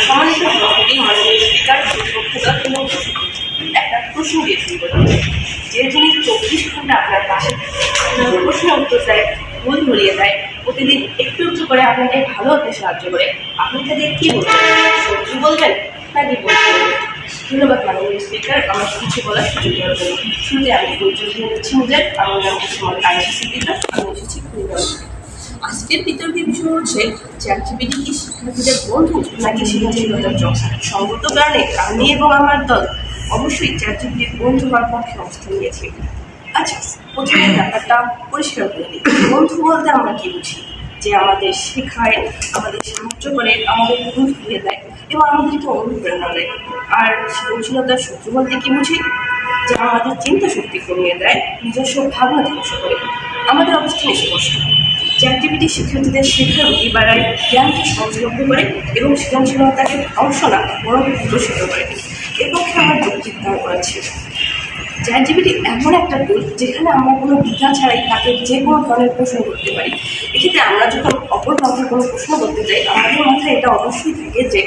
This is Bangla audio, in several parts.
সম্মানিত সভাপতি, মাননীয় স্পিকার, প্রতিপক্ষদল এবং একটা প্রশ্ন দিয়ে শুরু করতে চাই। যে যিনি 24 ঘন্টা আপনার পাশে প্রশ্ন উত্তর দেয়, ভুল ধরিয়ে দেয়, প্রতিদিন একটু একটু করে আপনাকে ভালো হতে সাহায্য করে, আপনি তাদের কি বলবেন? শত্রু বলবেন নাকি বলবেন? ধন্যবাদ মাননীয় স্পিকার, আমার কিছু বলার সুযোগ দেওয়ার জন্য। শুরুতে আমি পরিচয় দিয়ে দিচ্ছি নিজের। আমার নাম কুসুম আয়েশা সিদ্দিকা, আমি এসেছি কুড়িগ্রাম। আজকের বিতর্কের বিষয় হচ্ছে চ্যাটজিপিটি কি শিক্ষার্থীদের বন্ধু নাকি সৃজনশীলতার চর্চা? সঙ্গত কারণে আমি এবং আমার দল অবশ্যই চ্যাটজিপিটির বন্ধু হওয়ার পক্ষে অবস্থান নিয়েছি। আচ্ছা, প্রথমে ব্যাপারটা পরিষ্কার করে নিই। বন্ধু বলতে আমরা কি বুঝি? যে আমাদের শেখায়, আমাদের সাহায্য করে, আমাদের ভুল ধরিয়ে দেয় এবং আমাদেরকে অনুপ্রেরণা দেয়। আর সৃজনশীলতার শত্রু বলতে কি বুঝি? যে আমাদের চিন্তা শক্তি কমিয়ে দেয়, নিজস্ব ভাবনা ধ্বংস করে। আমাদের অবস্থান স্পষ্ট। চ্যাটজিপিটি শিক্ষার্থীদের শেখার গতি বাড়ায়, জ্ঞানকে সহজলভ্য করে এবং সৃজনশীলতাকে ধ্বংস না বরং বিকশিত করে। এর পক্ষে আমার যুক্তি দাঁড় করা ছিল। চ্যাটজিপিটি এমন একটা টুল যেখানে আমরা কোনো দ্বিধা ছাড়াই তাকে যে কোনো ধরনের প্রশ্ন করতে পারি। এক্ষেত্রে আমরা যখন অপর কাউকে কোনো প্রশ্ন করতে চাই, আমাদের মাথায় এটা অবশ্যই থাকে যে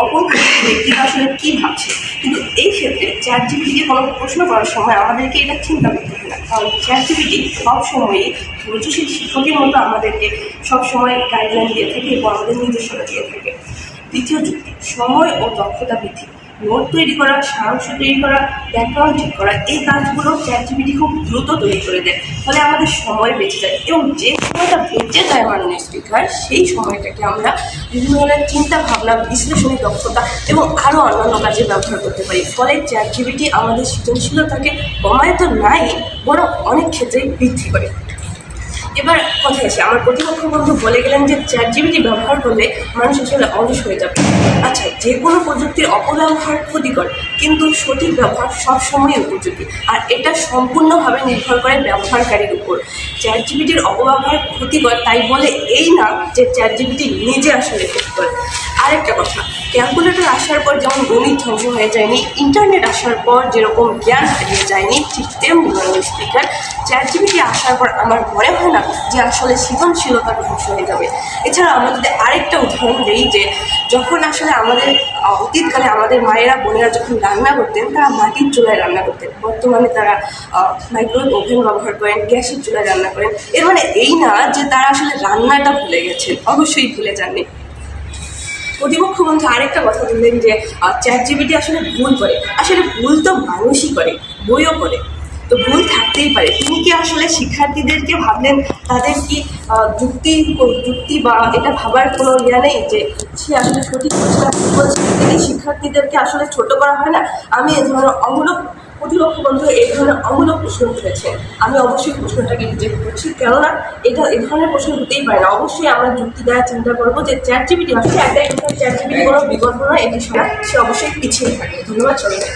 অপর ব্যক্তিটা আসলে কী ভাবছে। কিন্তু এই ক্ষেত্রে চ্যাটজিপিটিকে কোনো প্রশ্ন করার সময় আমাদেরকে এটা চিন্তা করতে হয় না, কারণ চ্যাটজিপিটি সবসময়ই রুচিশীল শিক্ষকের মতো আমাদেরকে সবসময় গাইডলাইন দিয়ে থাকে এবং আমাদের নির্দেশনা দিয়ে থাকে। দ্বিতীয় যুক্তি, সময় ও দক্ষতা বৃদ্ধি। নোট তৈরি করা, সারাংশ তৈরি করা, ব্যাকগ্রাউন্ড ঠিক করা, এই কাজগুলো চ্যাটজিপিটি খুব দ্রুত তৈরি করে দেয়। ফলে আমাদের সময় বেঁচে যায় এবং যে সময়টা বেঁচে যায় মাননীয় স্পিকার, সেই সময়টাকে আমরা বিভিন্ন ধরনের চিন্তা ভাবনা, বিশ্লেষণী দক্ষতা এবং আরও অন্যান্য কাজে ব্যবহার করতে পারি। ফলে চ্যাটজিপিটি আমাদের সৃজনশীলতাকে কমায় তো নাই, বরং অনেক ক্ষেত্রেই বৃদ্ধি করে। এবার কথায় আসে, আমার প্রতিপক্ষ বন্ধু বলে গেলেন যে চ্যাটজিপিটি ব্যবহার করলে মানুষ আসলে অলস হয়ে যাবে। আচ্ছা, যে কোনো প্রযুক্তির অপব্যবহার ক্ষতিকর, কিন্তু সঠিক ব্যবহার সবসময় উপযোগী, আর এটা সম্পূর্ণভাবে নির্ভর করে ব্যবহারকারীর উপর। চ্যাটজিপিটির অপব্যবহার ক্ষতিকর তাই বলে এই না যে চ্যাটজিপিটি নিজে আসলে ক্ষতিকর। আরেকটা কথা, ক্যালকুলেটর আসার পর যেমন গণিত ধ্বংস হয়ে যায়নি, ইন্টারনেট আসার পর যেরকম জ্ঞান হারিয়ে যায়নি, ঠিক তেমনি স্পিকার চ্যাটজিপিটি আসার পর আমার মনে হয় না যে আসলে সৃজনশীলতা ধ্বংস হয়ে যাবে। এছাড়া আমরা যদি আরেকটা উদাহরণ দিই, যে যখন আসলে আমাদের অতীতকালে আমাদের মায়েরা বোনেরা যখন রান্না করতেন, তারা মাটির চুলায় রান্না করতেন। বর্তমানে তারা মাইক্রোওয়েভ ওভেন ব্যবহার করেন, গ্যাসের চুলায় রান্না করেন। এর মানে এই না যে তারা আসলে রান্নাটা ভুলে গেছেন, অবশ্যই ভুলে যাননি। প্রতিপক্ষ বন্ধু আরেকটা কথা বললেন যে চ্যাটজিপিটি আসলে ভুল করে। আসলে ভুল তো মানুষই করে, বইও করে, তো ভুল থাকতেই পারে। তিনি কি আসলে শিক্ষার্থীদেরকে ভাবলেন তাদের কি যুক্তি বা এটা ভাবার কোনো ইয়া নেই যে সে আসলে সঠিক বলছে? তিনি শিক্ষার্থীদেরকে আসলে ছোট করা হয় না? আমি এ ধরনের অমূলক প্রতিপক্ষ বন্ধু এই ধরনের অমূলক প্রশ্ন উঠেছে, আমি অবশ্যই প্রশ্নটাকে রিজেক্ট করছি, কেননা এটা এ ধরনের প্রশ্ন হতেই পারে না। অবশ্যই আমরা যুক্তি দেওয়ার চিন্তা করবো যে চ্যাটজিপিটি আসলে একটাই কথা, চ্যাটজিপিটি কোনো বিকল্প নয়, এটি সে অবশ্যই পিছিয়ে থাকে। ধন্যবাদ সবাইকে।